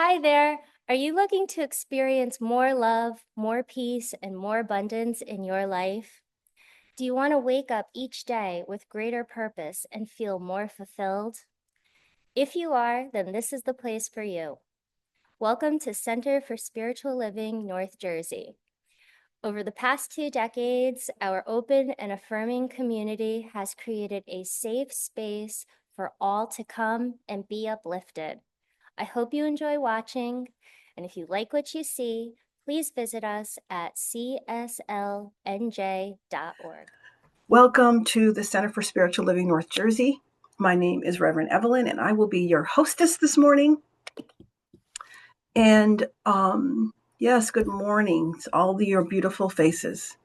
Hi there. Are you looking to experience more love, more peace, and more abundance in your life? Do you want to wake up each day with greater purpose and feel more fulfilled? If you are, then this is the place for you. Welcome to Center for Spiritual Living, North Jersey. Over the past 2 decades, our open and affirming community has created a safe space for all to come and be uplifted. I hope you enjoy watching, and if you like what you see, please visit us at cslnj.org. Welcome to the Center for Spiritual Living, North Jersey. My name is Reverend Evelyn, and I will be your hostess this morning. And yes, good morning to all of your beautiful faces.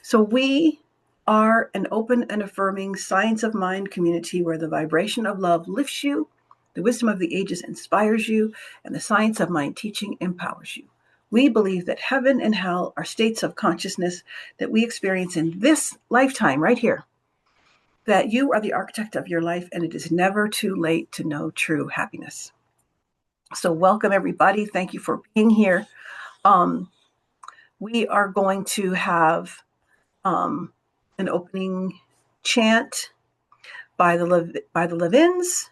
So we are an open and affirming science of mind community where the vibration of love lifts you, the wisdom of the ages inspires you, and the science of mind teaching empowers you. We believe that heaven and hell are states of consciousness that we experience in this lifetime right here, that you are the architect of your life and it is never too late to know true happiness. So welcome everybody. Thank you for being here. We are going to have an opening chant by the Levins.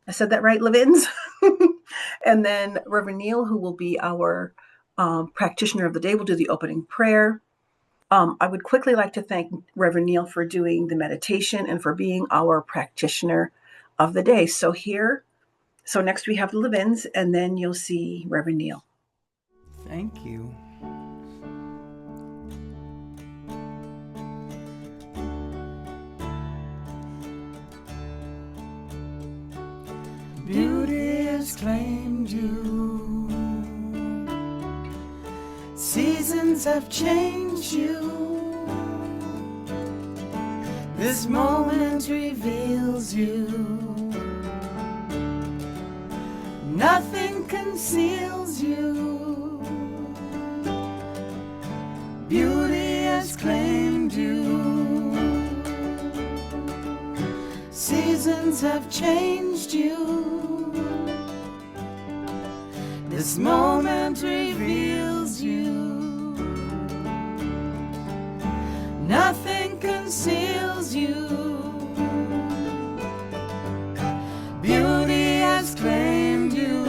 I said that right, Levins. And then Reverend Neil, who will be our practitioner of the day, will do the opening prayer. I would quickly like to thank Reverend Neil for doing the meditation and for being our practitioner of the day. So next we have the Levins, and then you'll see Reverend Neil. Thank you. Beauty has claimed you. Seasons have changed you. This moment reveals you. Nothing conceals you. Beauty has claimed you. Seasons have changed you. This moment reveals you. Nothing conceals you. Beauty has claimed you.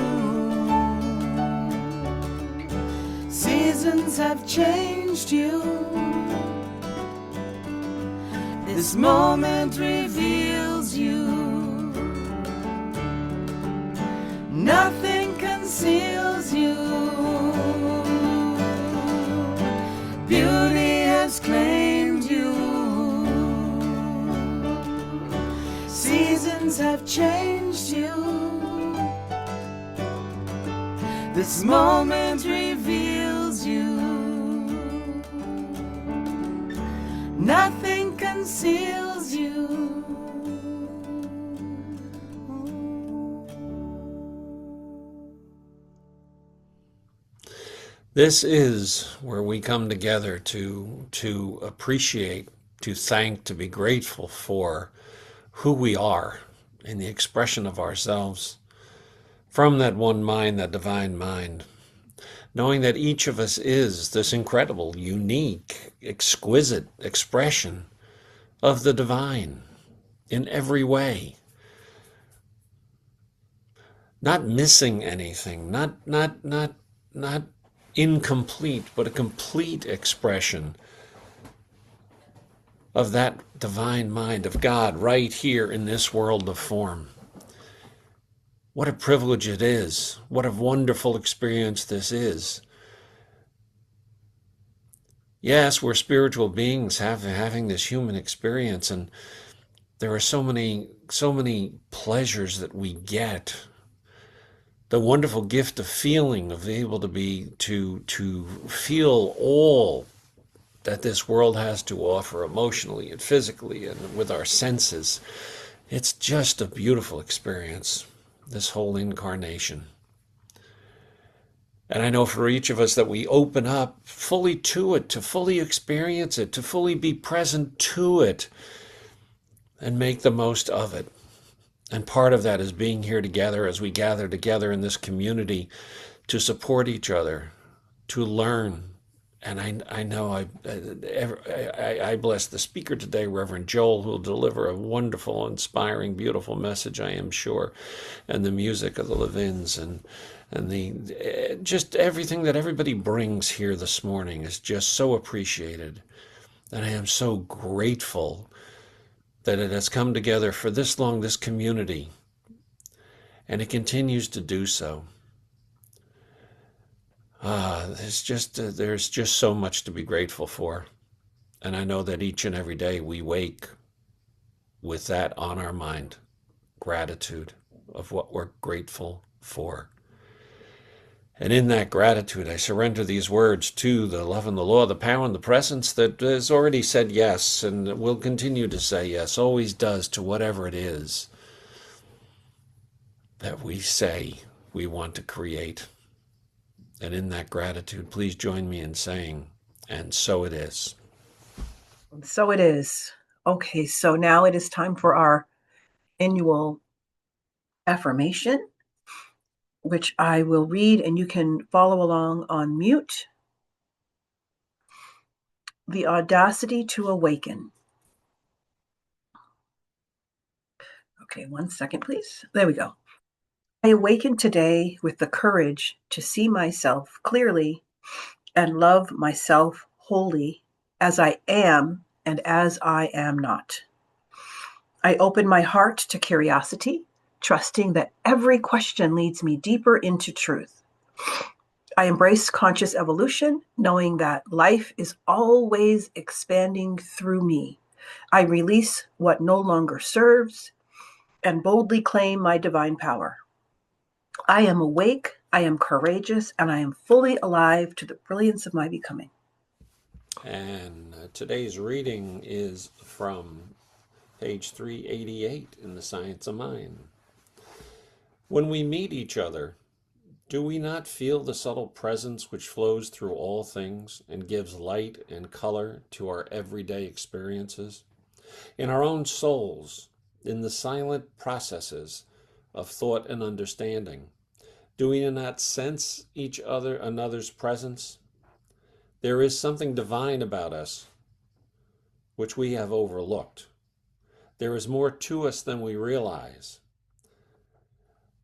Seasons have changed you. This moment reveals you. Nothing conceals you. Beauty has claimed you. Seasons have changed you. This moment reveals you. Nothing conceals you. This is where we come together to appreciate, to thank, to be grateful for who we are in the expression of ourselves from that one mind, that divine mind, knowing that each of us is this incredible, unique, exquisite expression of the divine in every way. Not missing anything, not incomplete, but a complete expression of that divine mind of God right here in this world of form. What a privilege it is. What a wonderful experience this is. Yes, we're spiritual beings having this human experience, and there are so many pleasures that we get. The wonderful gift of feeling, of able to feel all that this world has to offer emotionally and physically and with our senses. It's just a beautiful experience, this whole incarnation. And I know for each of us that we open up fully to it, to fully experience it, to fully be present to it and make the most of it. And part of that is being here together as we gather together in this community to support each other, to learn. And I know I bless the speaker today, Reverend Joel, who will deliver a wonderful, inspiring, beautiful message, I am sure, and the music of the Levins and the just everything that everybody brings here this morning is just so appreciated. And I am so grateful that it has come together for this long, this community, and it continues to do so. There's just so much to be grateful for. And I know that each and every day we wake with that on our mind, gratitude of what we're grateful for. And in that gratitude, I surrender these words to the love and the law, the power and the presence that has already said yes and will continue to say yes, always does to whatever it is that we say we want to create. And in that gratitude, please join me in saying, and so it is. So it is. Okay, so now it is time for our annual affirmation, which I will read and you can follow along on mute. The audacity to awaken. Okay, 1 second, please. There we go. I awaken today with the courage to see myself clearly and love myself wholly as I am and as I am not. I open my heart to curiosity, trusting that every question leads me deeper into truth. I embrace conscious evolution, knowing that life is always expanding through me. I release what no longer serves and boldly claim my divine power. I am awake, I am courageous, and I am fully alive to the brilliance of my becoming. And today's reading is from page 388 in The Science of Mind. When we meet each other, do we not feel the subtle presence which flows through all things and gives light and color to our everyday experiences? In our own souls, in the silent processes of thought and understanding, do we not sense another's presence? There is something divine about us which we have overlooked. There is more to us than we realize.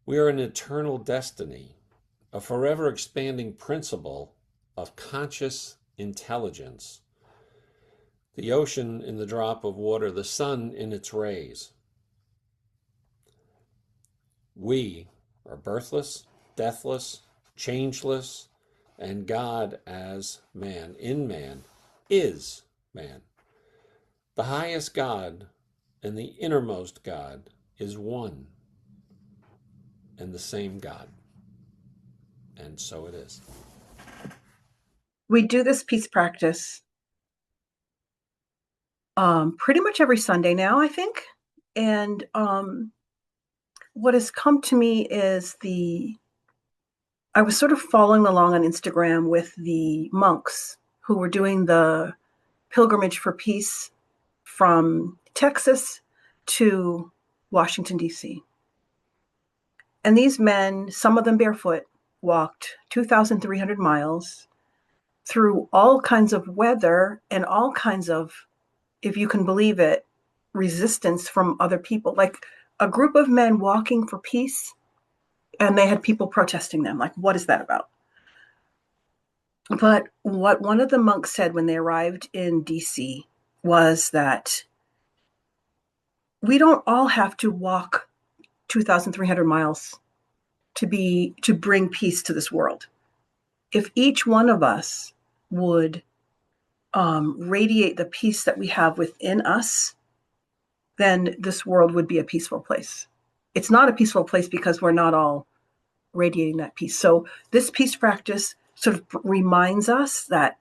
We are an eternal destiny, a forever expanding principle of conscious intelligence. The ocean in the drop of water, the sun in its rays. We are birthless, deathless, changeless, and God as man, in man, is man. The highest God and the innermost God is one and the same God. And so it is. We do this peace practice pretty much every Sunday now, I think. And what has come to me is I was sort of following along on Instagram with the monks who were doing the pilgrimage for peace from Texas to Washington, D.C. And these men, some of them barefoot, walked 2,300 miles through all kinds of weather and all kinds of, if you can believe it, resistance from other people. Like a group of men walking for peace, and they had people protesting them. Like, what is that about? But what one of the monks said when they arrived in DC was that we don't all have to walk 2,300 miles to bring peace to this world. If each one of us would radiate the peace that we have within us, then this world would be a peaceful place. It's not a peaceful place because we're not all radiating that peace. So this peace practice sort of reminds us that,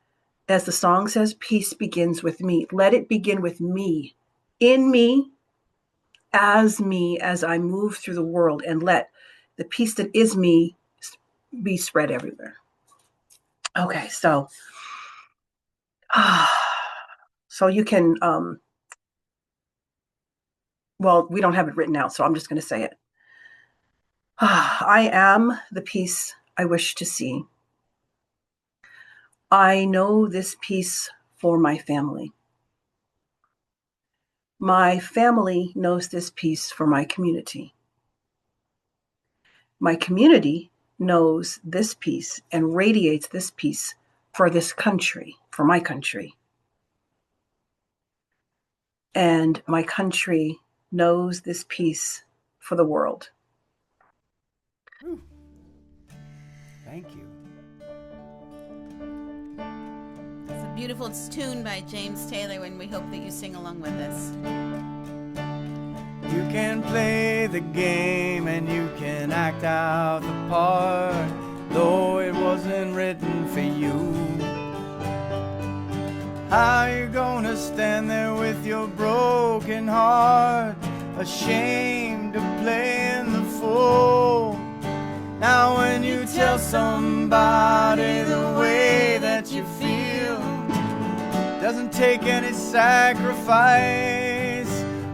as the song says, peace begins with me. Let it begin with me, in me, as I move through the world, and let the peace that is me be spread everywhere. Okay, so so you can Well, we don't have it written out, so I'm just going to say it. I am the peace I wish to see. I know this peace for my family. My family knows this peace for my community. My community knows this peace and radiates this peace for this country, for my country. And my country knows this peace for the world. Thank you. It's a beautiful tune by James Taylor, and we hope that you sing along with us. You can play the game and you can act out the part, though it wasn't written for you. How you gonna stand there with your broken heart, ashamed of playing the fool? Now when you tell somebody the way that you feel, doesn't take any sacrifice.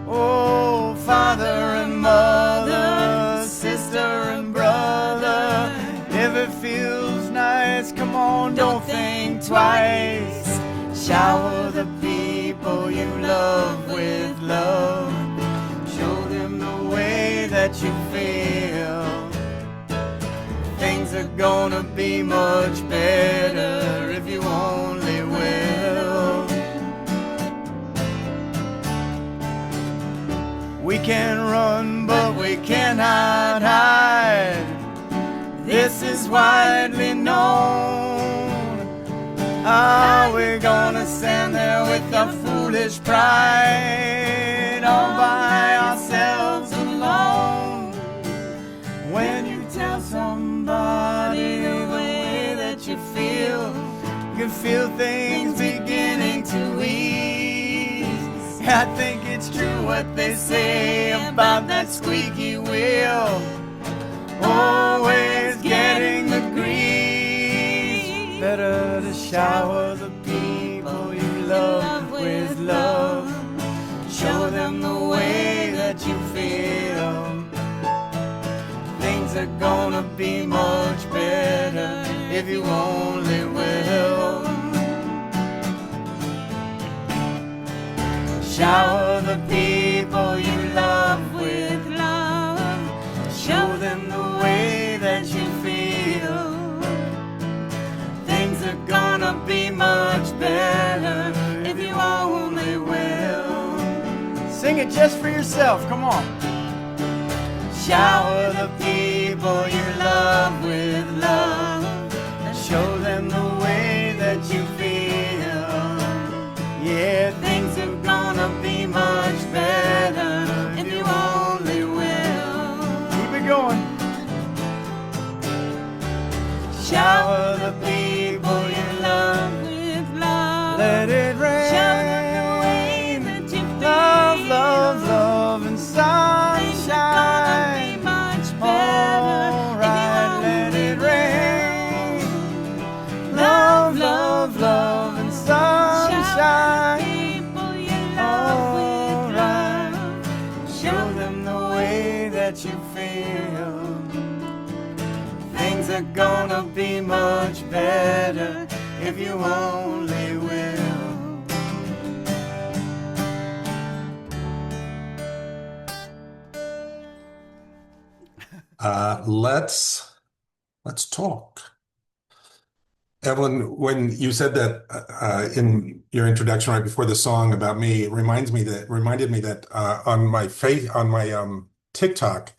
Oh, father and mother, sister and brother, if it feels nice, come on, don't think twice. Shower the people you love with love. Show them the way that you feel. Things are gonna be much better if you only will. We can run, but we cannot hide. This is widely known. How we're gonna stand there with a foolish pride, all by ourselves alone. When you tell somebody the way that you can feel things beginning to ease. I think it's true what they say about that squeaky wheel, always getting the grease. Better to shower the people you love with love. Show them the way that you feel. Things are gonna be much better if you only will. Shower the people you love with love. Show them the way that you feel. Things are gonna be much better if you only will. Sing it just for yourself, come on. Shower the people you love with love, and show them the way that you feel. Yeah, things are gonna be much better if you only will. Keep it going. Shower the people you love with love. Let it rain. Show them the way that you feel. Love, love, love, and sunshine. Love and sunshine. People you love with love. Show them the way that you feel. Things are gonna be much better if you only will. Let's talk. Evelyn, when you said that in your introduction right before the song about me, it reminded me that on my TikTok,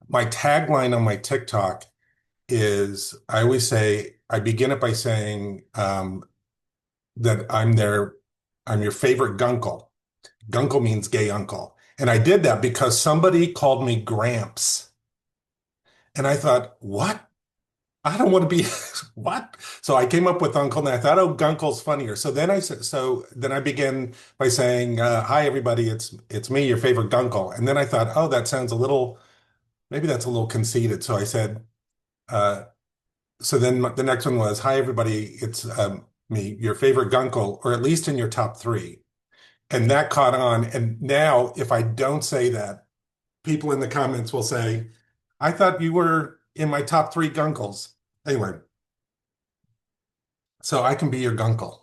my tagline on my TikTok is I always say I begin it by saying that I'm your favorite gunkle. Gunkle means gay uncle, and I did that because somebody called me Gramps, and I thought, what? I don't want to be what? So I came up with Uncle, and I thought, oh, Gunkle's funnier. So then I began by saying, "Hi, everybody, it's me, your favorite Gunkle." And then I thought, oh, that sounds maybe that's a little conceited. So I said, so then the next one was, "Hi, everybody, it's me, your favorite Gunkle, or at least in your top three." And that caught on. And now, if I don't say that, people in the comments will say, I thought you were in my top three gunkles. Anyway, so I can be your gunkle.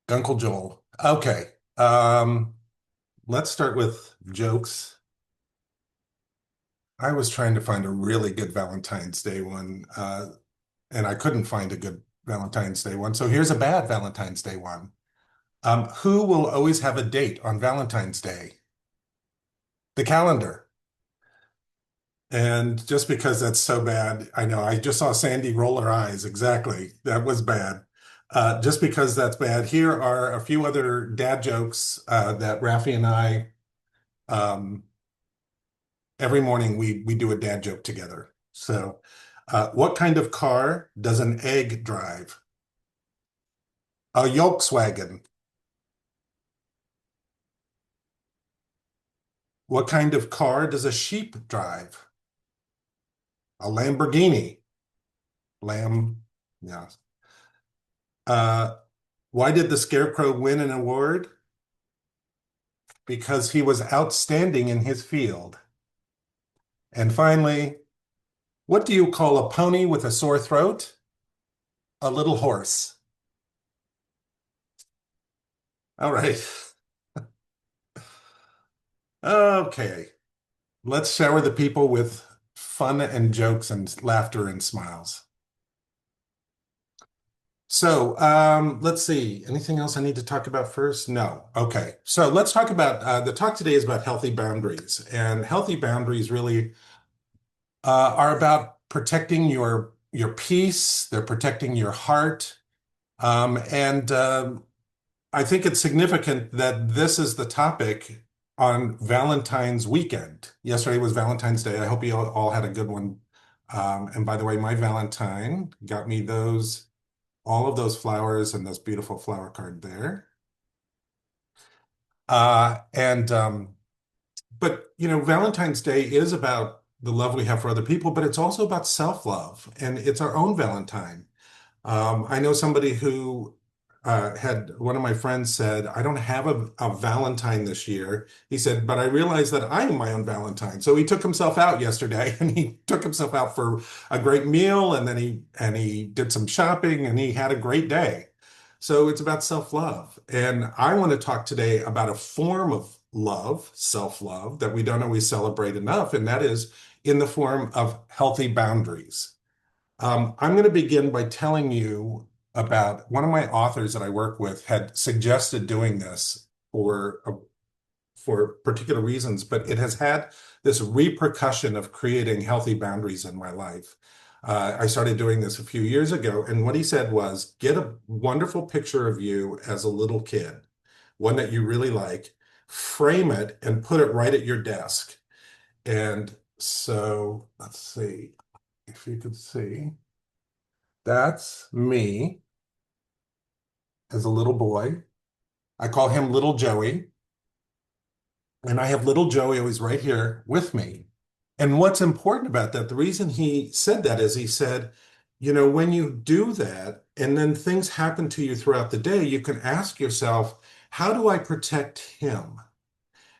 Gunkle Joel. Okay. Let's start with jokes. I was trying to find a really good Valentine's Day one, and I couldn't find a good Valentine's Day one. So here's a bad Valentine's Day one. Who will always have a date on Valentine's Day? The calendar. And just because that's so bad, I know I just saw Sandy roll her eyes. Exactly. That was bad. Just because that's bad, here are a few other dad jokes that Rafi and I, um, every morning we do a dad joke together. So, what kind of car does an egg drive? A Volkswagen. What kind of car does a sheep drive? A Lamborghini. Lamb, yeah. Uh, why did the Scarecrow win an award? Because he was outstanding in his field. And finally, what do you call a pony with a sore throat? A little horse. All right. Okay. Let's shower the people with fun and jokes and laughter and smiles. So let's see. Anything else I need to talk about first? No. Okay. So let's talk about the talk today is about healthy boundaries. And healthy boundaries really are about protecting your peace. They're protecting your heart. And I think it's significant that this is the topic on Valentine's weekend. Yesterday was Valentine's Day. I hope you all had a good one. And by the way, my Valentine got me all of those flowers and this beautiful flower card there. And but Valentine's Day is about the love we have for other people, but it's also about self-love, and it's our own Valentine. I know somebody who had one of my friends said, I don't have a Valentine this year. He said, but I realized that I am my own Valentine. So he took himself out yesterday and he took himself out for a great meal, and then he did some shopping and he had a great day. So it's about self-love. And I want to talk today about a form of love, self-love, that we don't always celebrate enough, and that is in the form of healthy boundaries. I'm going to begin by telling you about one of my authors that I work with had suggested doing this for particular reasons, but it has had this repercussion of creating healthy boundaries in my life. I started doing this a few years ago, and what he said was, get a wonderful picture of you as a little kid, one that you really like, frame it, and put it right at your desk. And so let's see if you could see. That's me as a little boy. I call him Little Joey. And I have little Joey always right here with me. And what's important about that, the reason he said that is he said, when you do that and then things happen to you throughout the day, you can ask yourself, how do I protect him?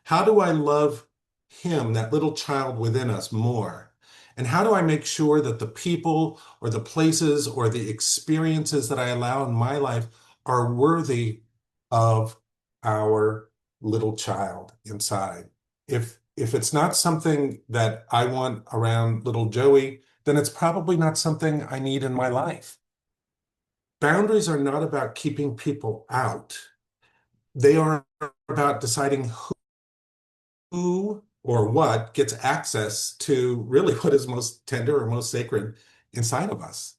How do I love him, that little child within us, more? And how do I make sure that the people or the places or the experiences that I allow in my life are worthy of our little child inside? If it's not something that I want around little Joey, then it's probably not something I need in my life. Boundaries are not about keeping people out. They are about deciding who or what gets access to really what is most tender or most sacred inside of us.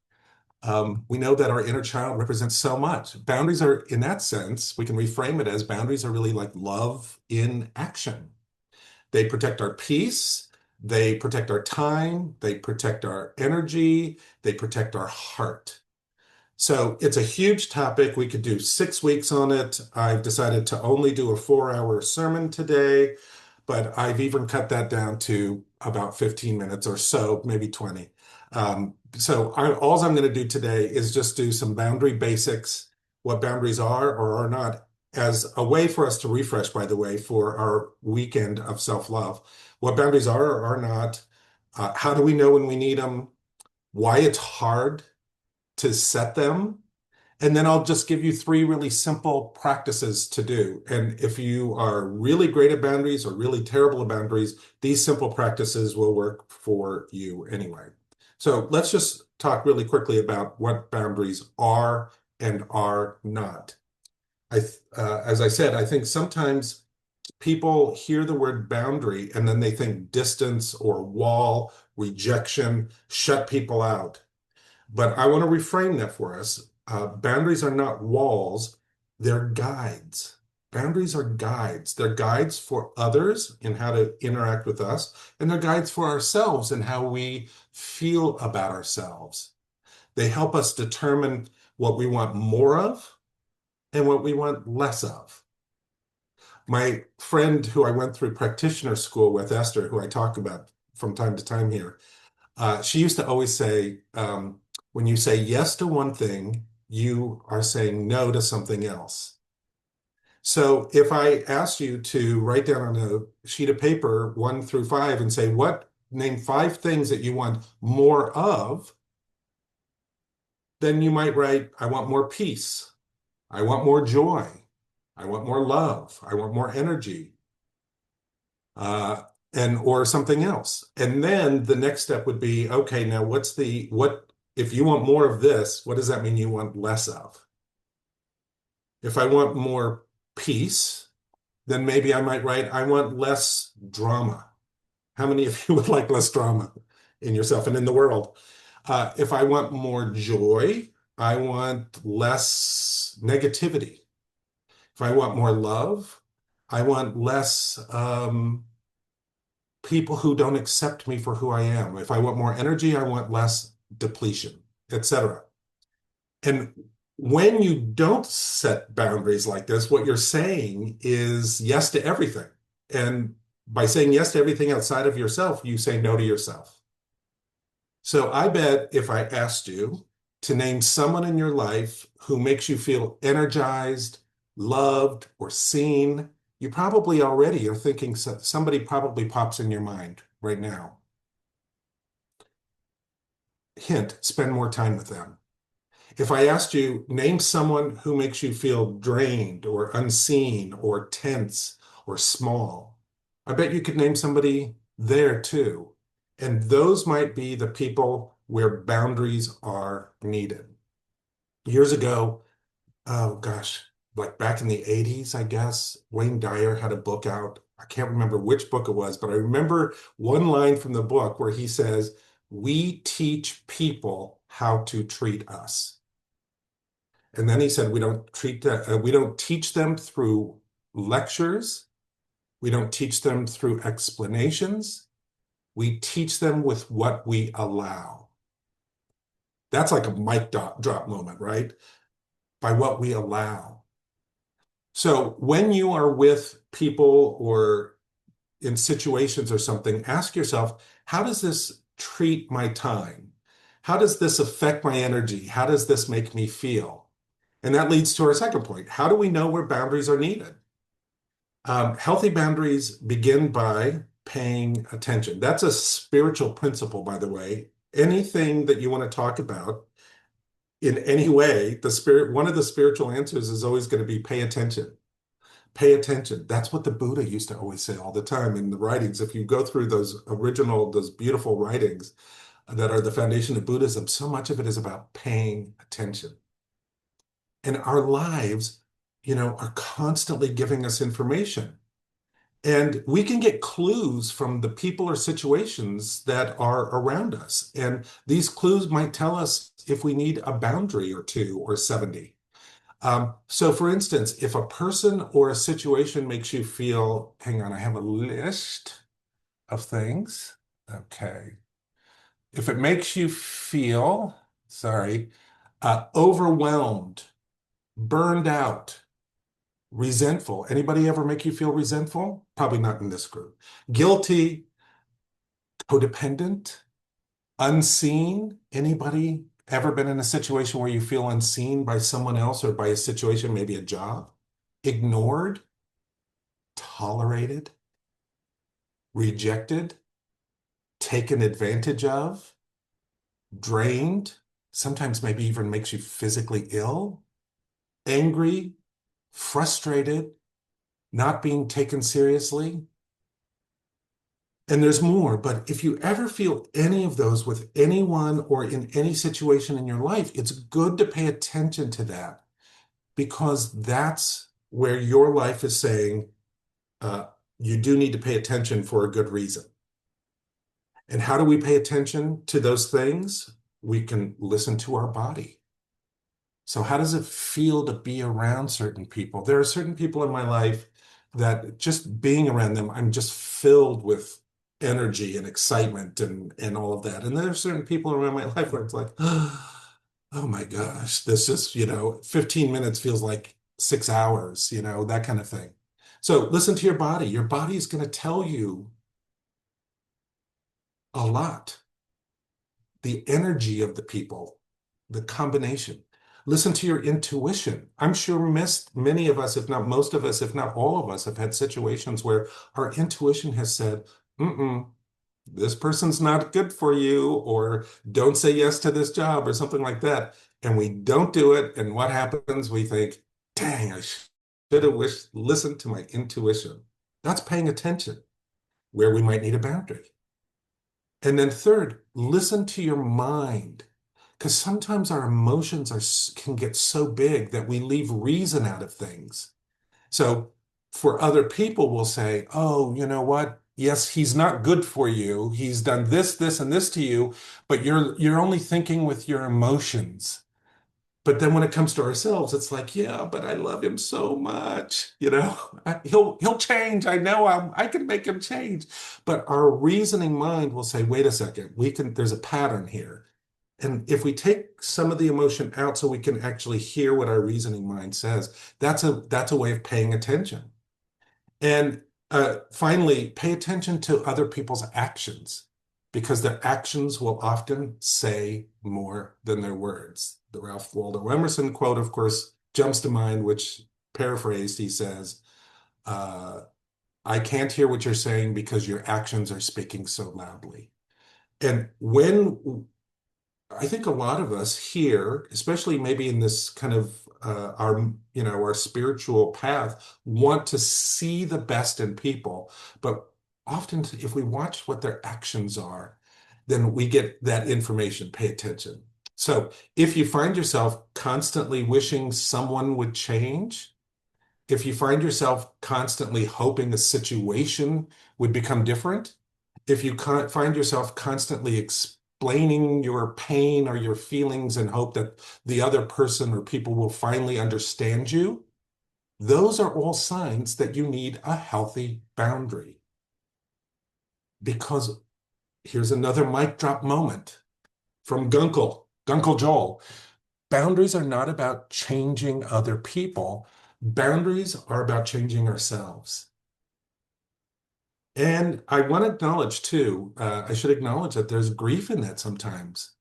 We know that our inner child represents so much. Boundaries are, in that sense, we can reframe it as boundaries are really like love in action. They protect our peace, they protect our time, they protect our energy, they protect our heart. So it's a huge topic. We could do 6 weeks on it. I've decided to only do a 4-hour sermon today, but I've even cut that down to about 15 minutes or so, maybe 20. So all I'm going to do today is just do some boundary basics, what boundaries are or are not, as a way for us to refresh, by the way, for our weekend of self-love, what boundaries are or are not, how do we know when we need them, why it's hard to set them, and then I'll just give you three really simple practices to do. And if you are really great at boundaries or really terrible at boundaries, these simple practices will work for you anyway. So let's just talk really quickly about what boundaries are and are not. As I said, I think sometimes people hear the word boundary and then they think distance or wall, rejection, shut people out. But I want to reframe that for us. Boundaries are not walls, they're guides. Boundaries are guides. They're guides for others in how to interact with us, and they're guides for ourselves in how we feel about ourselves. They help us determine what we want more of and what we want less of. My friend who I went through practitioner school with, Esther, who I talk about from time to time here, she used to always say, when you say yes to one thing, you are saying no to something else. So if I asked you to write down on a sheet of paper 1 through 5 and say, name 5 things that you want more of, then you might write, I want more peace. I want more joy. I want more love. I want more energy. Or something else. And then the next step would be, okay, now if you want more of this, what does that mean you want less of? If I want more peace, then maybe I might write, I want less drama. How many of you would like less drama in yourself and in the world? If I want more joy, I want less negativity. If I want more love, I want less people who don't accept me for who I am. If I want more energy, I want less depletion, etc. And when you don't set boundaries like this, what you're saying is yes to everything. And by saying yes to everything outside of yourself, you say no to yourself. So I bet if I asked you to name someone in your life who makes you feel energized, loved, or seen, you probably already are thinking somebody probably pops in your mind right now. Hint, spend more time with them. If I asked you, name someone who makes you feel drained or unseen or tense or small, I bet you could name somebody there too. And those might be the people where boundaries are needed. Years ago, oh gosh, like back in the 80s, I guess, Wayne Dyer had a book out. I can't remember which book it was, but I remember one line from the book where he says, we teach people how to treat us. And then he said, we don't teach them through lectures. We don't teach them through explanations. We teach them with what we allow. That's like a mic drop moment, right? By what we allow. So when you are with people or in situations or something, ask yourself, how does this treat my time? How does this affect my energy? How does this make me feel? And that leads to our second point. How do we know where boundaries are needed? Healthy boundaries begin by paying attention. That's a spiritual principle, by the way. Anything that you want to talk about in any way, one of the spiritual answers is always going to be pay attention. Pay attention. That's what the Buddha used to always say all the time in the writings. If you go through those beautiful writings that are the foundation of Buddhism, so much of it is about paying attention. And our lives, are constantly giving us information. And we can get clues from the people or situations that are around us. And these clues might tell us if we need a boundary or 2 or 70. So for instance, if a person or a situation makes you feel, hang on, I have a list of things. Okay. If it makes you feel, overwhelmed, burned out, resentful. Anybody ever make you feel resentful? Probably not in this group. Guilty, codependent, unseen. Anybody ever been in a situation where you feel unseen by someone else or by a situation, maybe a job? ignored, tolerated, rejected, taken advantage of, drained, sometimes maybe even makes you physically ill, angry, frustrated, not being taken seriously. And there's more, but if you ever feel any of those with anyone or in any situation in your life, it's good to pay attention to that because that's where your life is saying, uh, you do need to pay attention for a good reason. And how do we pay attention to those things? We can listen to our body. So how does it feel to be around certain people? There are certain people in my life that just being around them, I'm just filled with energy and excitement and all of that. And there are certain people around my life where it's like, oh my gosh, this is, 15 minutes feels like 6 hours, that kind of thing. So listen to your body. Your body is going to tell you a lot. The energy of the people, the combination. Listen to your intuition. I'm sure many of us, if not most of us, if not all of us, have had situations where our intuition has said, mm-mm, this person's not good for you, or don't say yes to this job, or something like that. And we don't do it. And what happens? We think, dang, I should have listened to my intuition. That's paying attention where we might need a boundary. And then third, listen to your mind. Because sometimes our emotions can get so big that we leave reason out of things. So for other people, we'll say, oh, you know what? Yes, he's not good for you. He's done this, this, and this to you, but you're only thinking with your emotions. But then when it comes to ourselves, it's like, yeah, but I love him so much. He'll change. I know I can make him change. But our reasoning mind will say, wait a second, there's a pattern here. And if we take some of the emotion out so we can actually hear what our reasoning mind says, that's a way of paying attention. And finally, pay attention to other people's actions because their actions will often say more than their words. The Ralph Waldo Emerson quote, of course, jumps to mind, which paraphrased, he says, I can't hear what you're saying because your actions are speaking so loudly. And when I think a lot of us here, especially maybe in this kind of our spiritual path, want to see the best in people. But often, if we watch what their actions are, then we get that information. Pay attention. So if you find yourself constantly wishing someone would change, if you find yourself constantly hoping the situation would become different, if you find yourself constantly explaining your pain or your feelings and hope that the other person or people will finally understand you, those are all signs that you need a healthy boundary. Because here's another mic drop moment from Gunkel Joel. Boundaries are not about changing other people. Boundaries are about changing ourselves. And I want to acknowledge too, I should acknowledge that there's grief in that sometimes,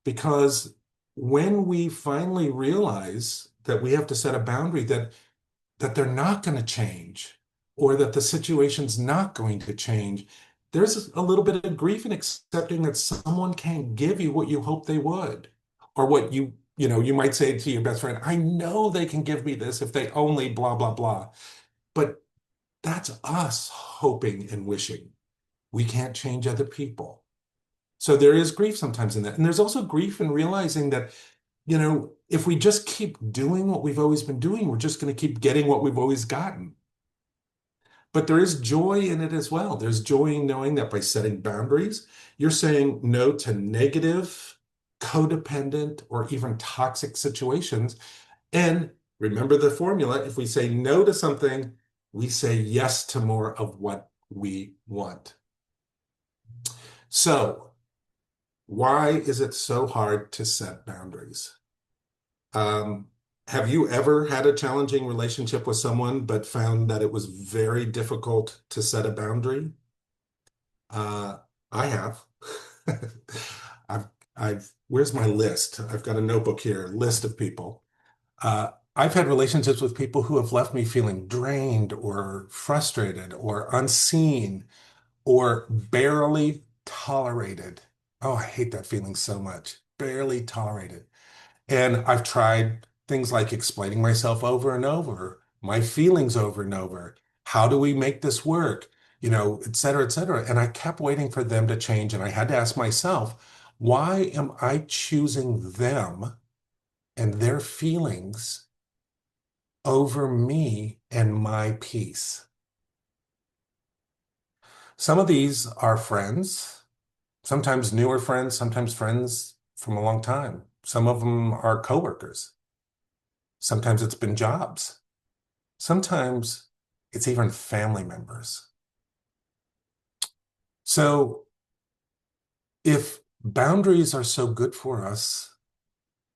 because when we finally realize that we have to set a boundary that they're not going to change or that the situation's not going to change, there's a little bit of grief in accepting that someone can't give you what you hope they would, or what you might say to your best friend, I know they can give me this if they only blah, blah, blah. But that's us hoping and wishing. We can't change other people. So there is grief sometimes in that. And there's also grief in realizing that, if we just keep doing what we've always been doing, we're just going to keep getting what we've always gotten. But there is joy in it as well. There's joy in knowing that by setting boundaries, you're saying no to negative, codependent, or even toxic situations. And remember the formula, if we say no to something, we say yes to more of what we want. So, why is it so hard to set boundaries? Have you ever had a challenging relationship with someone but found that it was very difficult to set a boundary? I have. I've, where's my list? I've got a notebook here, list of people. I've had relationships with people who have left me feeling drained or frustrated or unseen or barely tolerated. Oh, I hate that feeling so much. Barely tolerated. And I've tried things like explaining myself over and over, my feelings over and over. How do we make this work? You know, et cetera, et cetera. And I kept waiting for them to change. And I had to ask myself, why am I choosing them and their feelings over me and my peace? Some of these are friends, sometimes newer friends, sometimes friends from a long time. Some of them are coworkers. Sometimes it's been jobs. Sometimes it's even family members. So if boundaries are so good for us,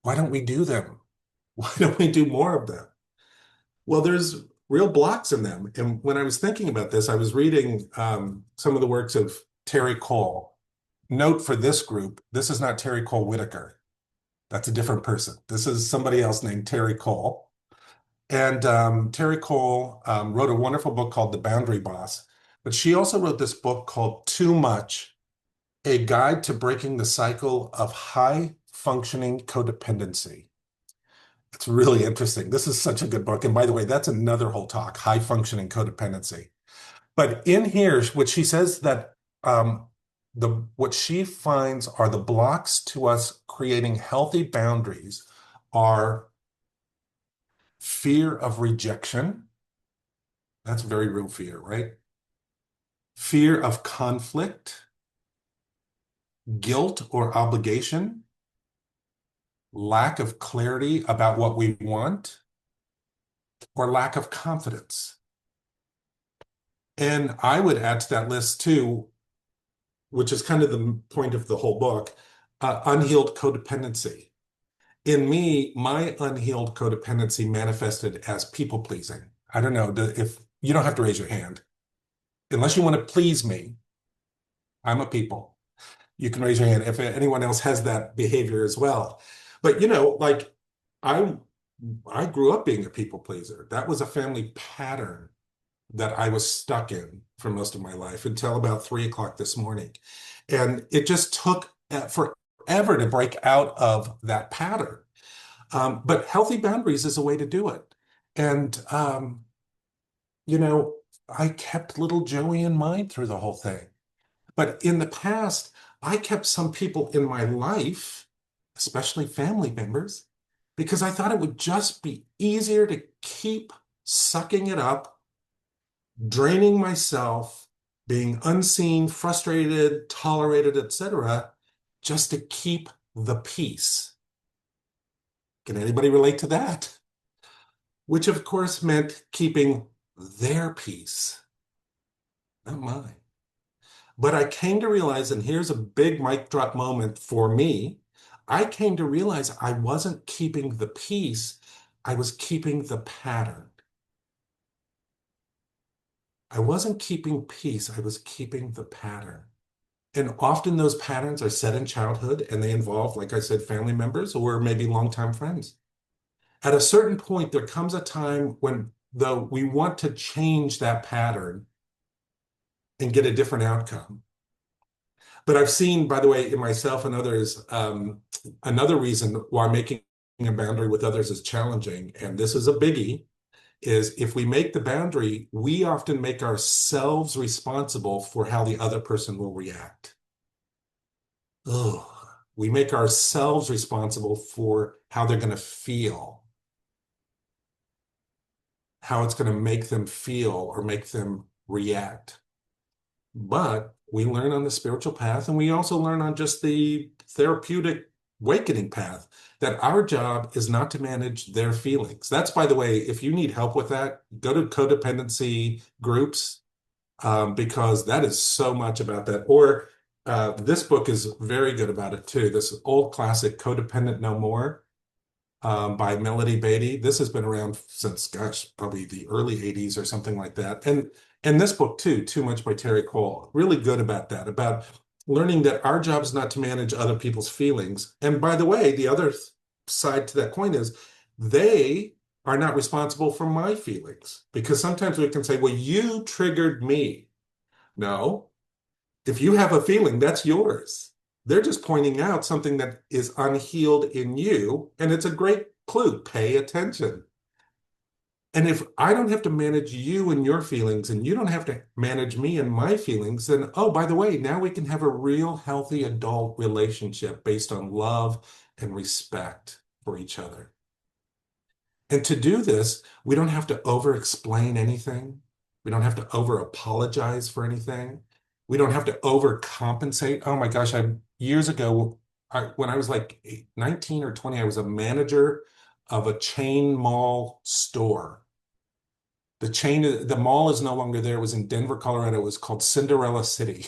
why don't we do them? Why don't we do more of them? Well, there's real blocks in them. And when I was thinking about this, I was reading some of the works of Terry Cole. Note for this group, this is not Terry Cole Whitaker. That's a different person. This is somebody else named Terry Cole. And Terry Cole wrote a wonderful book called The Boundary Boss. But she also wrote this book called Too Much, A Guide to Breaking the Cycle of High Functioning Codependency. It's really interesting. This is such a good book. And by the way, that's another whole talk, high functioning codependency. But in here, what she says that what she finds are the blocks to us creating healthy boundaries are fear of rejection. That's very real fear, right? Fear of conflict, guilt or obligation, lack of clarity about what we want, or lack of confidence. And I would add to that list too, which is kind of the point of the whole book, unhealed codependency. In me, my unhealed codependency manifested as people pleasing. I don't know if you don't have to raise your hand. Unless you want to please me, I'm a people. You can raise your hand if anyone else has that behavior as well. But you know, like I I grew up being a people pleaser. That was a family pattern that I was stuck in for most of my life until about 3 o'clock this morning. And it just took forever to break out of that pattern. But healthy boundaries is a way to do it. And, you know, I kept little Joey in mind through the whole thing. But in the past, I kept some people in my life, especially family members, because I thought it would just be easier to keep sucking it up, draining myself, being unseen, frustrated, tolerated, etc., just to keep the peace. Can anybody relate to that? Which, of course, meant keeping their peace, not mine. But I came to realize, and here's a big mic drop moment for me, I came to realize I wasn't keeping the peace, I was keeping the pattern. I wasn't keeping peace, I was keeping the pattern. And often those patterns are set in childhood and they involve, like I said, family members or maybe longtime friends. At a certain point, there comes a time when, though, we want to change that pattern and get a different outcome. But I've seen, by the way, in myself and others, another reason why making a boundary with others is challenging, and this is a biggie, is if we make the boundary, we often make ourselves responsible for how the other person will react. Ugh. We make ourselves responsible for how they're going to feel, how it's going to make them feel or make them react. But we learn on the spiritual path, and we also learn on just the therapeutic awakening path that our job is not to manage their feelings. That's, by the way, if you need help with that, go to codependency groups, because that is so much about that. Or this book is very good about it too. This old classic, Codependent No More, by Melody Beatty. This has been around since, gosh, probably the early 80s or something like that. And this book too, Too Much by Terry Cole, really good about that, about learning that our job is not to manage other people's feelings. And by the way, the other side to that coin is they are not responsible for my feelings. Because sometimes we can say, well, you triggered me. No, if you have a feeling, that's yours. They're just pointing out something that is unhealed in you, and it's a great clue. Pay attention. And if I don't have to manage you and your feelings, and you don't have to manage me and my feelings, then, oh, by the way, now we can have a real healthy adult relationship based on love and respect for each other. And to do this, we don't have to over-explain anything. We don't have to over-apologize for anything. We don't have to overcompensate. Oh my gosh, years ago, when I was like 19 or 20, I was a manager of a chain mall store. The mall is no longer there. It was in Denver, Colorado. It was called Cinderella City.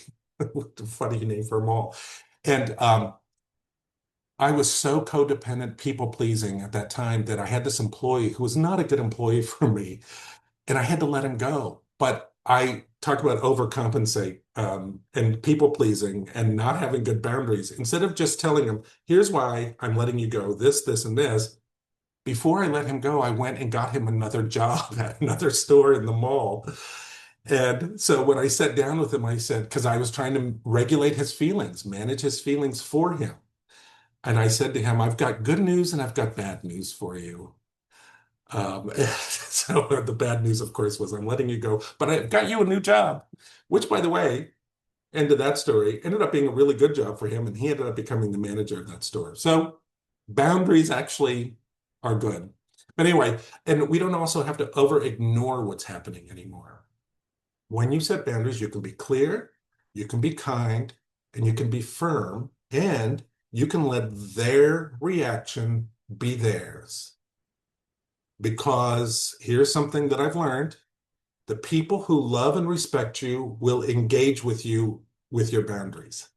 What a funny name for a mall. And I was so codependent, people pleasing at that time that I had this employee who was not a good employee for me, and I had to let him go. But I talked about overcompensate and people pleasing and not having good boundaries. Instead of just telling him, here's why I'm letting you go, this, and this, before I let him go, I went and got him another job at another store in the mall. And so when I sat down with him, I said, because I was trying to regulate his feelings, manage his feelings for him. And I said to him, I've got good news and I've got bad news for you. So the bad news, of course, was I'm letting you go, but I got you a new job, which, by the way, end of that story, ended up being a really good job for him. And he ended up becoming the manager of that store. So boundaries actually are good. But anyway, and we don't also have to over ignore what's happening anymore. When you set boundaries, you can be clear, you can be kind, and you can be firm, and you can let their reaction be theirs. Because here's something that I've learned. The people who love and respect you will engage with you with your boundaries.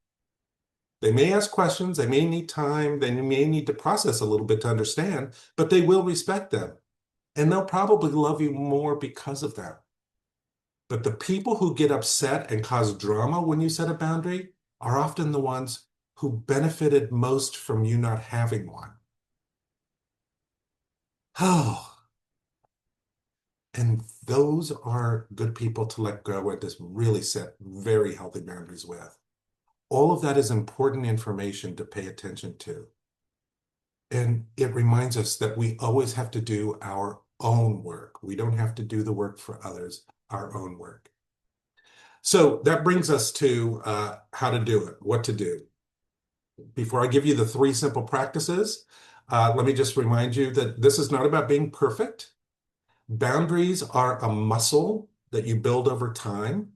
They may ask questions, they may need time, they may need to process a little bit to understand, but they will respect them. And they'll probably love you more because of that. But the people who get upset and cause drama when you set a boundary are often the ones who benefited most from you not having one. Oh, and those are good people to let go and just really set very healthy boundaries with. All of that is important information to pay attention to. And it reminds us that we always have to do our own work. We don't have to do the work for others, our own work. So that brings us to how to do it, what to do. Before I give you the 3 simple practices, let me just remind you that this is not about being perfect. Boundaries are a muscle that you build over time,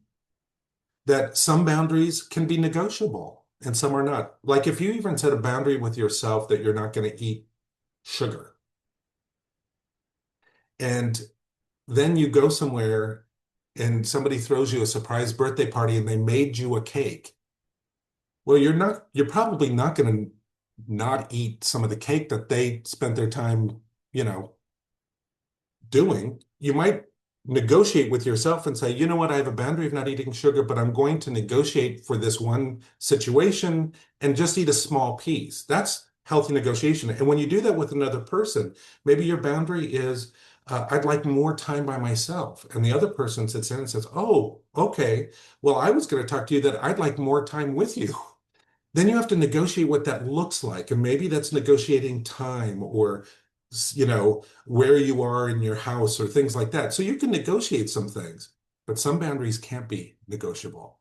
that some boundaries can be negotiable and some are not. Like if you even set a boundary with yourself that you're not going to eat sugar, and then you go somewhere and somebody throws you a surprise birthday party and they made you a cake. Well, you're probably not going to not eat some of the cake that they spent their time, doing. You might negotiate with yourself and say, you know what, I have a boundary of not eating sugar, but I'm going to negotiate for this one situation and just eat a small piece. That's healthy negotiation. And when you do that with another person, maybe your boundary is, I'd like more time by myself. And the other person sits in and says, oh, okay, well, I was going to talk to you that I'd like more time with you. Then you have to negotiate what that looks like. And maybe that's negotiating time or, where you are in your house or things like that. So you can negotiate some things, but some boundaries can't be negotiable.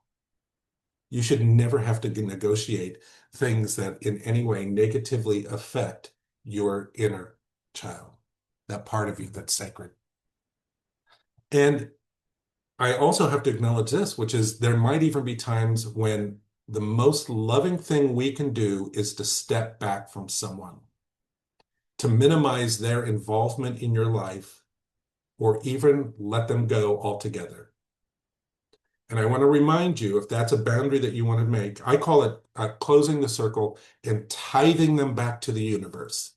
You should never have to negotiate things that in any way negatively affect your inner child, that part of you that's sacred. And I also have to acknowledge this, which is there might even be times when the most loving thing we can do is to step back from someone, to minimize their involvement in your life, or even let them go altogether. And I want to remind you, if that's a boundary that you want to make, I call it closing the circle and tithing them back to the universe.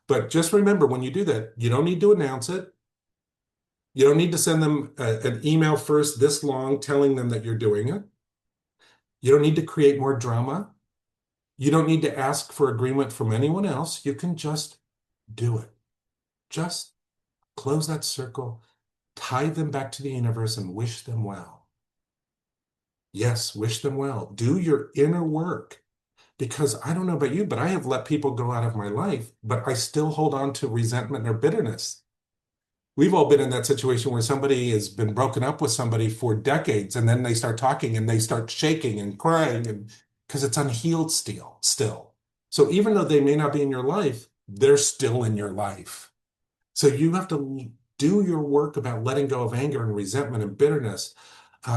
But just remember, when you do that, you don't need to announce it. You don't need to send them an email first this long telling them that you're doing it. You don't need to create more drama. You don't need to ask for agreement from anyone else. You can just do it. Just close that circle, tie them back to the universe, and wish them well. Yes, wish them well. Do your inner work. Because I don't know about you, but I have let people go out of my life, but I still hold on to resentment or bitterness. We've all been in that situation where somebody has been broken up with somebody for decades, and then they start talking and they start shaking and crying, and because it's unhealed still. So even though they may not be in your life, they're still in your life. So you have to do your work about letting go of anger and resentment and bitterness,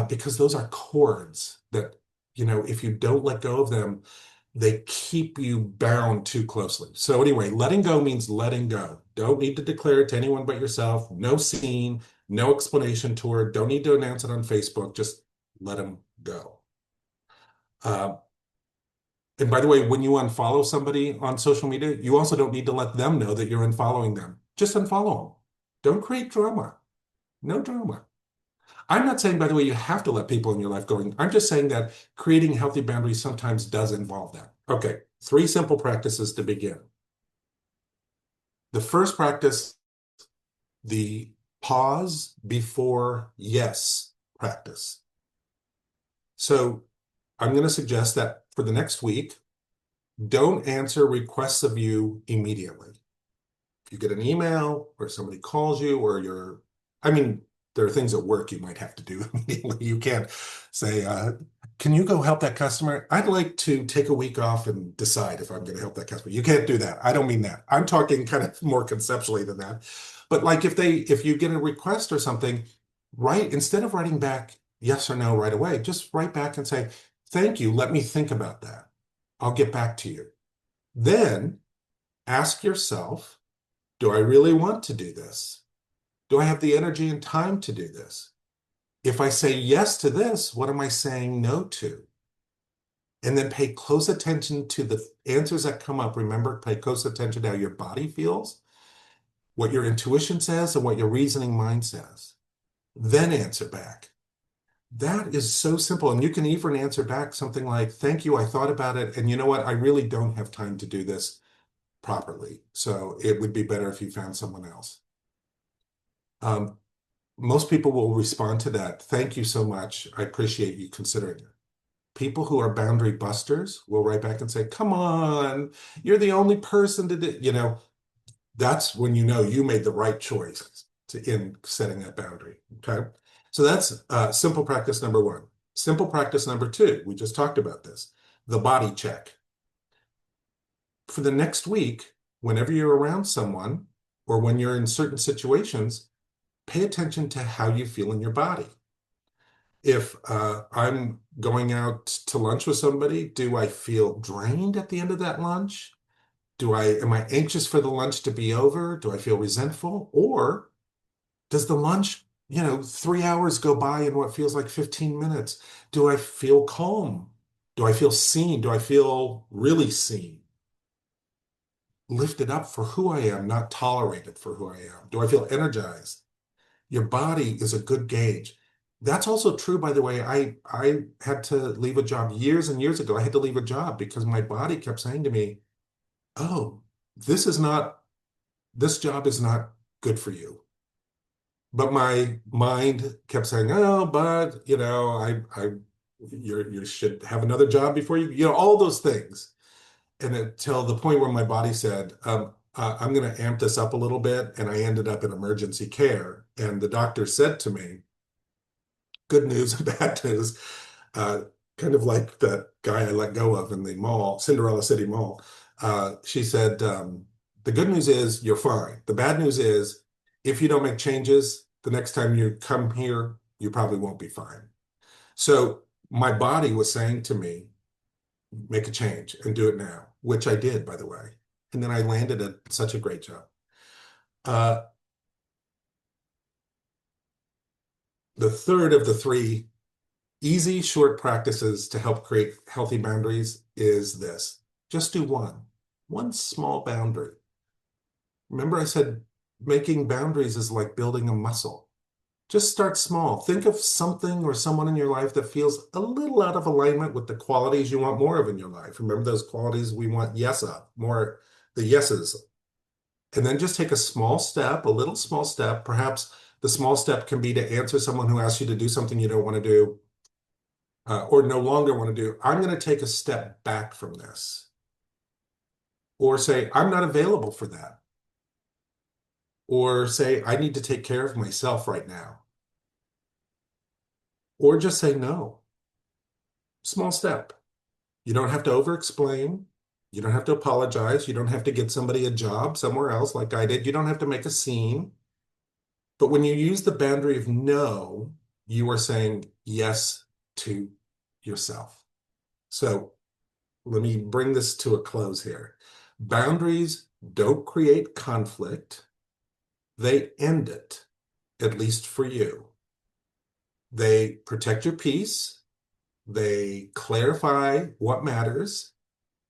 because those are cords that, if you don't let go of them, they keep you bound too closely. So anyway, letting go means letting go. Don't need to declare it to anyone but yourself. No scene, no explanation tour. Don't need to announce it on Facebook. Just let them go. Uh, and by the way, when you unfollow somebody on social media, you also don't need to let them know that you're unfollowing them. Just unfollow them. Don't create drama. No drama. I'm not saying, by the way, you have to let people in your life go. I'm just saying that creating healthy boundaries sometimes does involve that. Okay, 3 simple practices to begin. The first practice, the pause before yes practice. So I'm going to suggest that for the next week, don't answer requests of you immediately. If you get an email or somebody calls you or there are things at work you might have to do immediately. You can't say, can you go help that customer? I'd like to take a week off and decide if I'm going to help that customer. You can't do that. I don't mean that. I'm talking kind of more conceptually than that. But like if you get a request or something, instead of writing back yes or no right away, just write back and say, thank you. Let me think about that. I'll get back to you. Then ask yourself, do I really want to do this? Do I have the energy and time to do this? If I say yes to this, what am I saying no to? And then pay close attention to the answers that come up. Remember, pay close attention to how your body feels, what your intuition says, and what your reasoning mind says. Then answer back. That is so simple. And you can even answer back something like, thank you, I thought about it. And you know what? I really don't have time to do this properly. So it would be better if you found someone else. Most people will respond to that. Thank you so much. I appreciate you considering it. People who are boundary busters will write back and say, come on, you're the only person to do, that's when you know you made the right choice in setting that boundary. Okay. So that's simple practice number 1. Simple practice number 2, we just talked about this, the body check. For the next week, whenever you're around someone or when you're in certain situations, pay attention to how you feel in your body. If I'm going out to lunch with somebody, do I feel drained at the end of that lunch? Am I anxious for the lunch to be over? Do I feel resentful? Or does the lunch, 3 hours go by in what feels like 15 minutes? Do I feel calm? Do I feel seen? Do I feel really seen? Lifted up for who I am, not tolerated for who I am? Do I feel energized? Your body is a good gauge. That's also true, by the way. I had to leave a job years and years ago. I had to leave a job because my body kept saying to me, oh, this job is not good for you. But my mind kept saying, oh, but you should have another job before all those things. And until the point where my body said, I'm going to amp this up a little bit. And I ended up in emergency care. And the doctor said to me, good news and bad news, kind of like that guy I let go of in the mall, Cinderella City Mall. She said, the good news is you're fine. The bad news is if you don't make changes, the next time you come here, you probably won't be fine. So my body was saying to me, make a change and do it now, which I did, by the way. And then I landed at such a great job. The third of the 3 easy, short practices to help create healthy boundaries is this. Just do one small boundary. Remember I said making boundaries is like building a muscle. Just start small. Think of something or someone in your life that feels a little out of alignment with the qualities you want more of in your life. Remember those qualities we want more, the yeses. And then just take a small step, a little small step. Perhaps the small step can be to answer someone who asks you to do something you don't want to do, or no longer want to do. I'm going to take a step back from this. Or say, I'm not available for that. Or say, I need to take care of myself right now. Or just say no. Small step. You don't have to over-explain. You don't have to apologize. You don't have to get somebody a job somewhere else like I did. You don't have to make a scene. But when you use the boundary of no, you are saying yes to yourself. So let me bring this to a close here. Boundaries don't create conflict. They end it, at least for you. They protect your peace. They clarify what matters.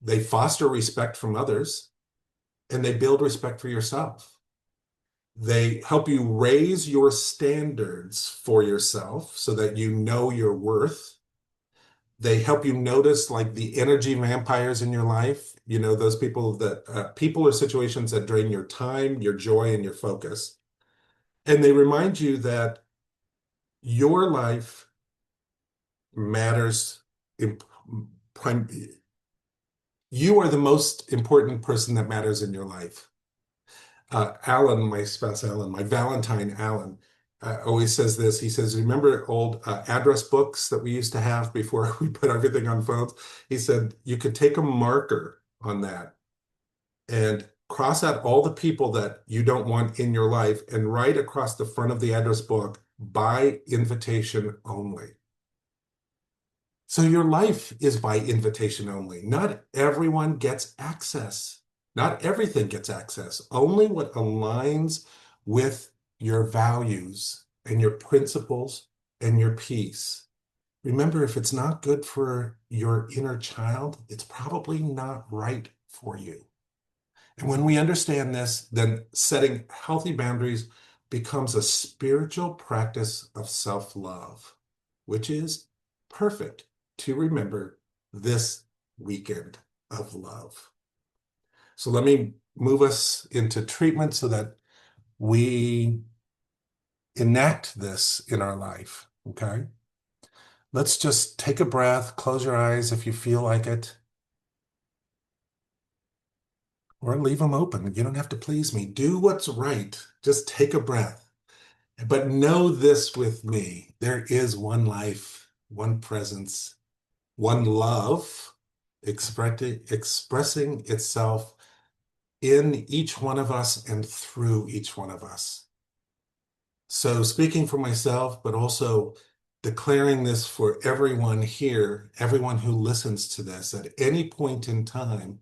They foster respect from others, and they build respect for yourself. They help you raise your standards for yourself so that you know your worth. They help you notice like the energy vampires in your life, those people people or situations that drain your time, your joy, and your focus. And they remind you that your life matters. You are the most important person that matters in your life. Alan, my spouse Alan, my Valentine Alan, always says this. He says, remember old address books that we used to have before we put everything on phones? He said, you could take a marker on that and cross out all the people that you don't want in your life and write across the front of the address book, by invitation only. So your life is by invitation only. Not everyone gets access. Not everything gets access. Only what aligns with your values and your principles and your peace. Remember, if it's not good for your inner child, it's probably not right for you. And when we understand this, then setting healthy boundaries becomes a spiritual practice of self-love, which is perfect to remember this weekend of love. So let me move us into treatment so that we enact this in our life, okay? Let's just take a breath, close your eyes if you feel like it, or leave them open. You don't have to please me. Do what's right. Just take a breath. But know this with me. There is one life, one presence, one love expressing itself in each one of us and through each one of us. So speaking for myself, but also declaring this for everyone here, everyone who listens to this at any point in time,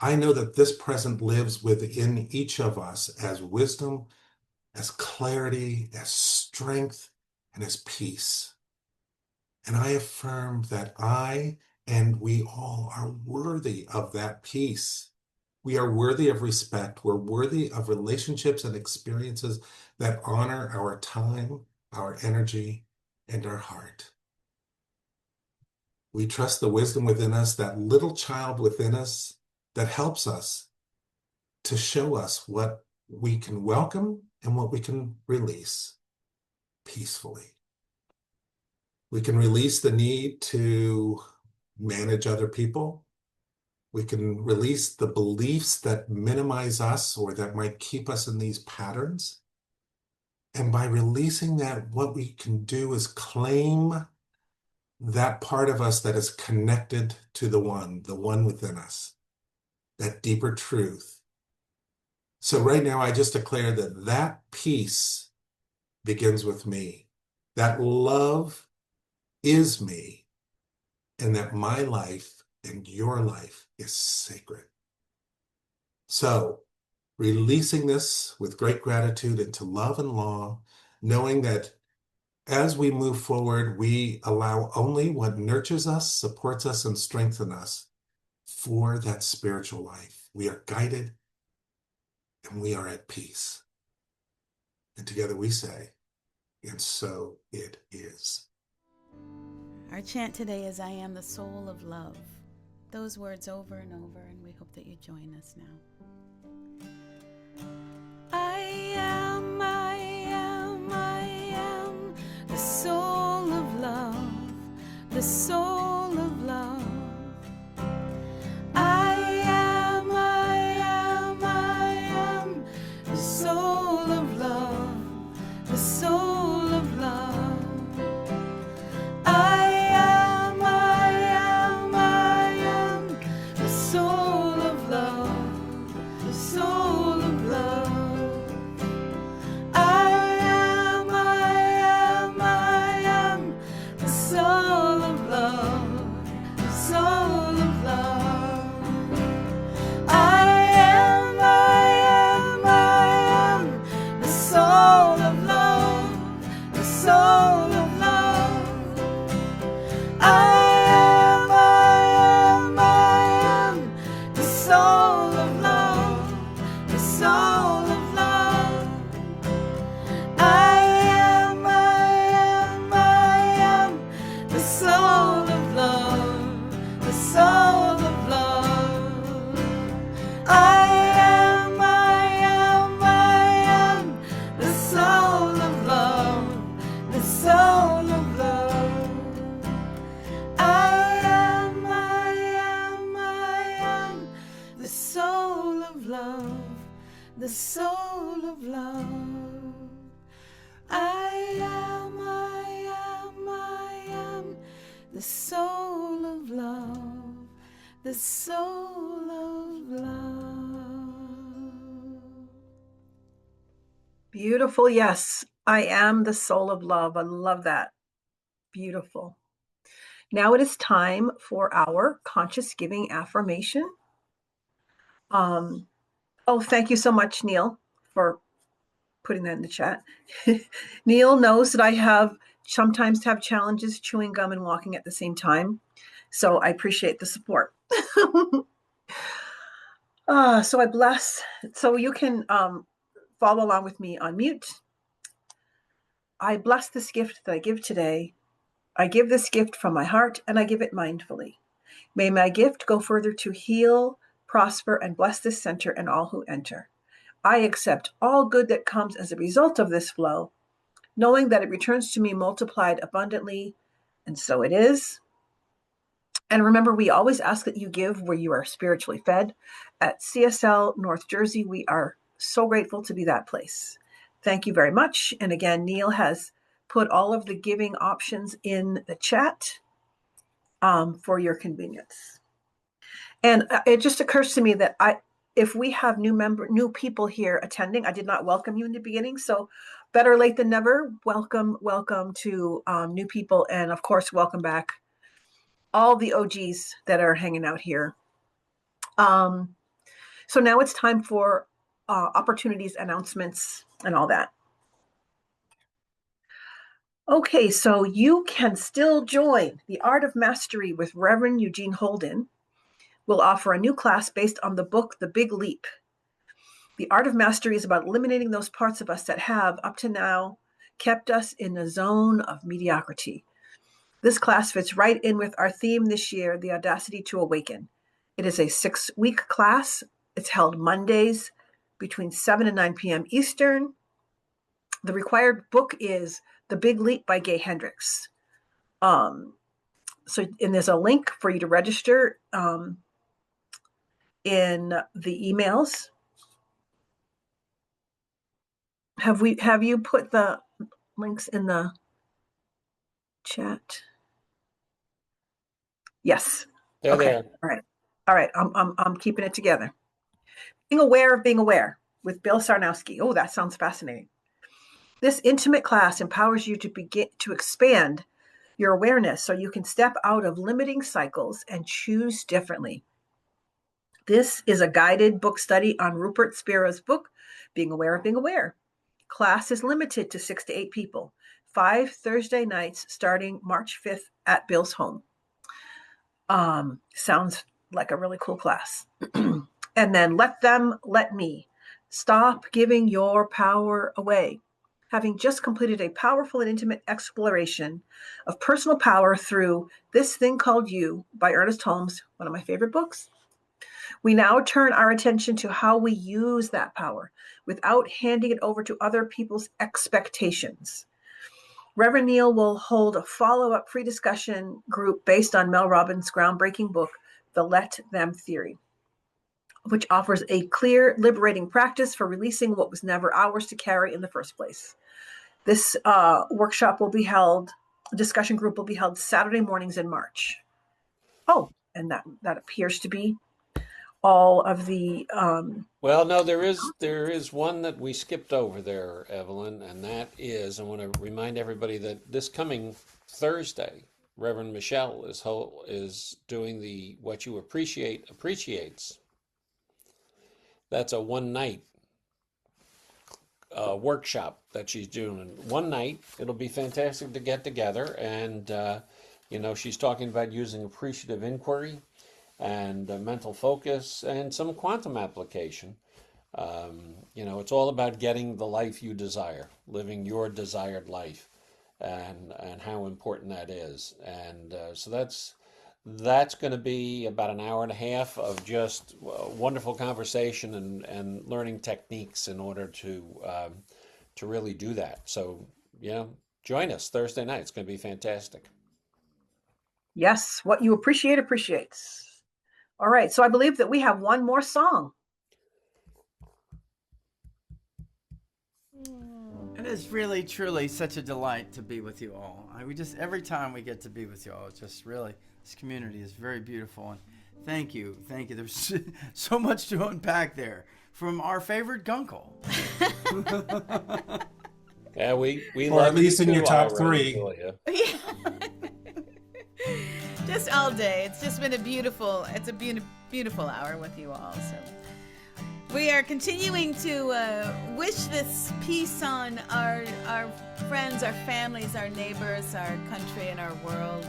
I know that this present lives within each of us as wisdom, as clarity, as strength, and as peace. And I affirm that I and we all are worthy of that peace. We are worthy of respect. We're worthy of relationships and experiences that honor our time, our energy, and our heart. We trust the wisdom within us, that little child within us that helps us to show us what we can welcome and what we can release peacefully. We can release the need to manage other people. We can release the beliefs that minimize us or that might keep us in these patterns. And by releasing that, what we can do is claim that part of us that is connected to the one within us, that deeper truth. So right now, I just declare that that peace begins with me, that love is me, and that my life and your life is sacred. So releasing this with great gratitude into love and law, knowing that as we move forward, we allow only what nurtures us, supports us, and strengthens us for that spiritual life. We are guided and we are at peace. And together we say, and so it is. Our chant today is, I am the soul of love. Those words over and over, and we hope that you join us now. of love, the soul of love. I am the soul of love, the soul of love. Beautiful. Yes, I am the soul of love. I love that. Beautiful. Now it is time for our conscious giving affirmation. Oh, thank you so much, Neil, for putting that in the chat. Neil knows that I have sometimes have challenges chewing gum and walking at the same time. So I appreciate the support. So I bless. So you can follow along with me on mute. I bless this gift that I give today. I give this gift from my heart and I give it mindfully. May my gift go further to heal, prosper, and bless this center and all who enter. I accept all good that comes as a result of this flow, knowing that it returns to me multiplied abundantly, and so it is. And remember, we always ask that you give where you are spiritually fed. At CSL North Jersey, we are so grateful to be that place. Thank you very much. And again, Neil has put all of the giving options in the chat for your convenience. And it just occurs to me that if we have new people here attending, I did not welcome you in the beginning, so better late than never. Welcome to new people, and of course, welcome back all the OGs that are hanging out here. So now it's time for opportunities, announcements, and all that. Okay, so you can still join the Art of Mastery with Reverend Eugene Holden. We'll offer a new class based on the book, The Big Leap. The Art of Mastery is about eliminating those parts of us that have, up to now, kept us in a zone of mediocrity. This class fits right in with our theme this year, The Audacity to Awaken. It is a 6-week class. It's held Mondays between 7 and 9 p.m. Eastern. The required book is The Big Leap by Gay Hendricks. And there's a link for you to register in the emails. Have you put the links in the chat? Yes. They're okay. there. All right. I'm keeping it together. Being aware of being aware with Bill Sarnowski. Oh, that sounds fascinating. This intimate class empowers you to begin to expand your awareness so you can step out of limiting cycles and choose differently. This is a guided book study on Rupert Spira's book, Being Aware of Being Aware. Class is limited to 6 to 8 people. 5 Thursday nights starting March 5th at Bill's home. Sounds like a really cool class. And then let me. Stop giving your power away. Having just completed a powerful and intimate exploration of personal power through This Thing Called You by Ernest Holmes, one of my favorite books, we now turn our attention to how we use that power without handing it over to other people's expectations. Reverend Neil will hold a follow-up free discussion group based on Mel Robbins' groundbreaking book, The Let Them Theory, which offers a clear, liberating practice for releasing what was never ours to carry in the first place. This discussion group will be held Saturday mornings in March. Oh, and that appears to be all of the Well, no, there is one that we skipped over there, Evelyn, and that is, I want to remind everybody that this coming Thursday, Reverend Michelle is doing the What You Appreciate Appreciates. That's a one-night workshop that she's doing. One night, it'll be fantastic to get together, and she's talking about using appreciative inquiry and mental focus and some quantum application. It's all about getting the life you desire, living your desired life, and how important that is. And so that's going to be about an hour and a half of just wonderful conversation and learning techniques in order to really do that. So join us Thursday night. It's going to be fantastic. Yes, what you appreciate appreciates. All right, so I believe that we have one more song. It is really, truly such a delight to be with you all. Every time we get to be with you all, it's just really, this community is very beautiful. And thank you. There's so much to unpack there from our favorite Gunkle. Yeah, we Or love at least you in your too, top Ira, three. Julia. Just all day. It's just been a beautiful hour with you all. So we are continuing to wish this peace on our friends, our families, our neighbors, our country, and our world.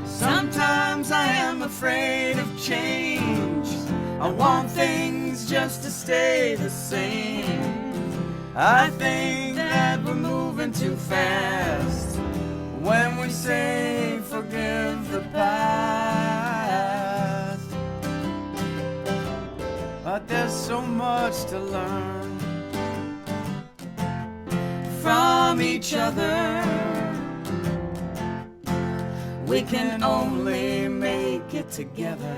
Sometimes I am afraid of change. I want things just to stay the same. I think that we're moving too fast when we say forgive the past. But there's so much to learn from each other. We can only make it together.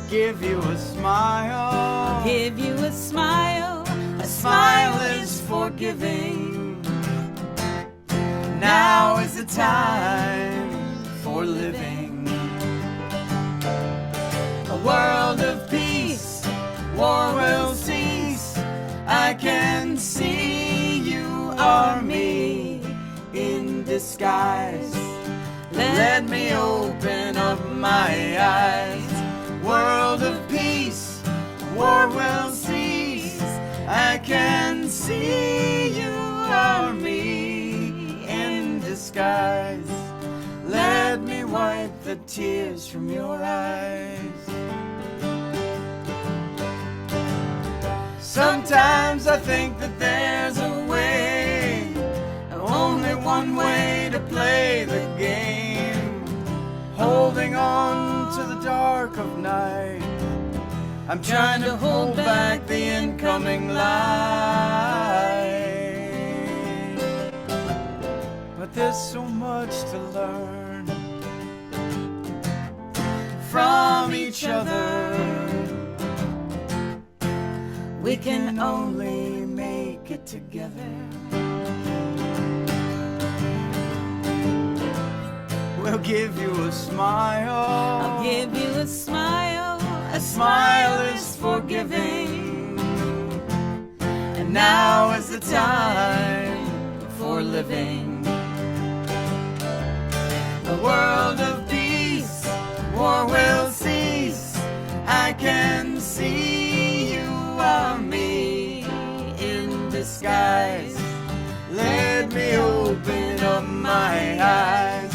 Give you a smile. Give you a smile. A smile is forgiving. Now is the time for living. A world of peace, war will cease. I can see you are me in disguise. Let me open up my eyes. World of peace, war will cease. I can see you are me in disguise. Let me wipe the tears from your eyes. Sometimes I think that there's a way, only one way to play the game. Holding on to the dark of night, I'm trying to hold back the incoming light. But there's so much to learn from each other. We can only make it together. We'll give you a smile. I'll give you a smile. A smile is forgiving. And now is the time for living. A world of peace, war will cease. I can see you are me in disguise. Let me open up my eyes.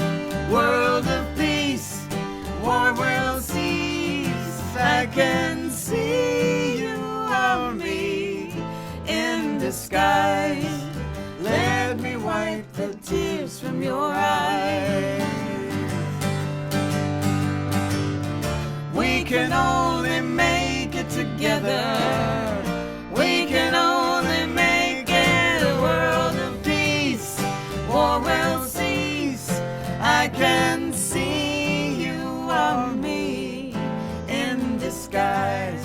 World of peace, war will cease. I can see you are me in disguise. Let me wipe the tears from your eyes. We can only make it together. We can only make it. A world of peace, war will cease. I can see you are me in disguise.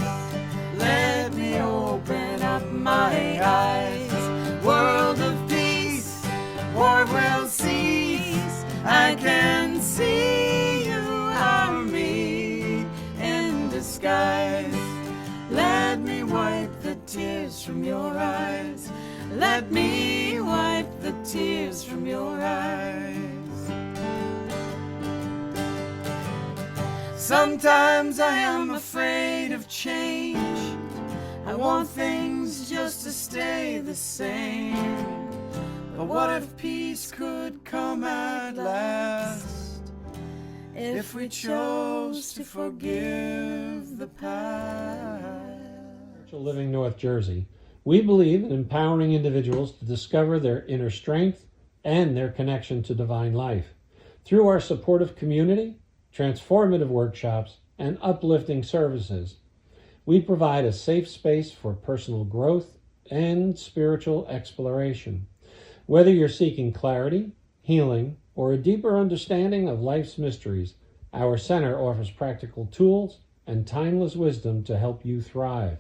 Let me open up my eyes. World of peace, war will cease. I can see you are me in disguise. Let me wipe the tears from your eyes. Let me wipe the tears from your eyes. Sometimes I am afraid of change. I want things just to stay the same. But what if peace could come at last? If we chose to forgive the past. Living North Jersey, we believe in empowering individuals to discover their inner strength and their connection to divine life. Through our supportive community, transformative workshops, and uplifting services, we provide a safe space for personal growth and spiritual exploration. Whether you're seeking clarity, healing, or a deeper understanding of life's mysteries, our center offers practical tools and timeless wisdom to help you thrive.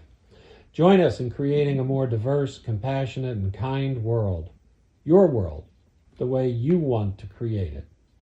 Join us in creating a more diverse, compassionate, and kind world. Your world, the way you want to create it.